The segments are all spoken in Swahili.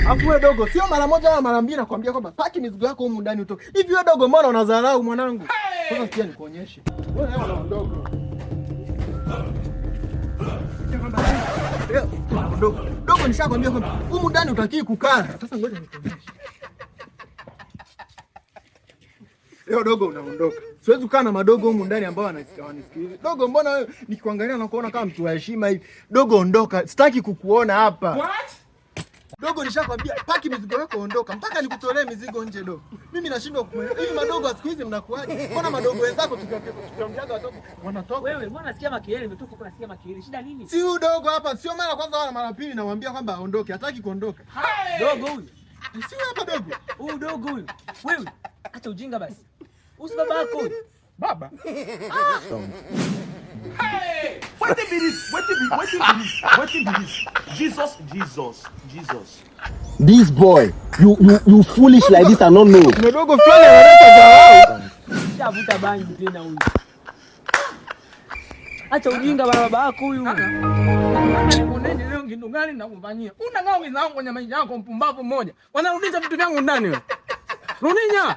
Afu wewe dogo, sio mara moja au mara mbili nakwambia kwamba paki mizigo yako humu ndani utoke. Hivi wewe dogo, mbona unadharau mwanangu? Sasa sikia nikuonyeshe. Wewe wewe dogo. Dogo nishakwambia kwamba humu ndani utakii kukaa. Sasa ngoja nikuonyeshe. Leo dogo unaondoka. Siwezi kukaa na madogo humu ndani ambao wanisikiliza. Dogo, mbona wewe nikikuangalia na kuona kama mtu wa heshima hivi? Dogo ondoka. Sitaki kukuona hapa. What? Dogo nishakwambia paki mizigo yako ondoka. Mpaka nikutolee mizigo nje dogo. Mimi nashindwa kuelewa. Hivi madogo siku hizi mnakuaje? Mbona madogo wenzako tukiambiaga watoto wanatoka? Wewe mbona nasikia makelele umetoka huko nasikia makelele. Shida nini? Si huyu dogo hapa, sio mara kwanza wala mara pili namwambia kwamba aondoke. Hataki kuondoka. Dogo huyu. Si hapa dogo. Huyu dogo huyu. Wewe acha ujinga basi. Usi baba yako huyu. Baba. Hey! What be this? Jesus. This boy, you foolish like this and not know. Dogo fulani analeta dharau. Shavuta bangi tena huyu. Acha ujinga baba yako huyu. Nikuoneni leo kitu gani nakufanyia? Unang'ao wenzangu kwenye maisha yako mpumbavu mmoja. Wanarudisha vitu vyangu ndani wewe. Rudinya.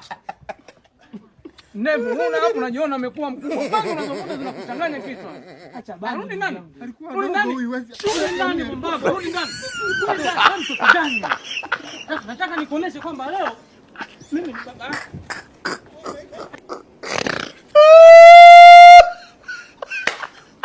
Nevu, una hapo unajiona umekuwa mkubwa. Kwanza unazokuta zinakuchanganya kichwa. Acha bani. Rudi ndani. Alikuwa dogo huyu wewe. Rudi ndani mpumbavu. Rudi ndani. Rudi ndani. Nataka nikuoneshe kwamba leo mimi ni baba yako.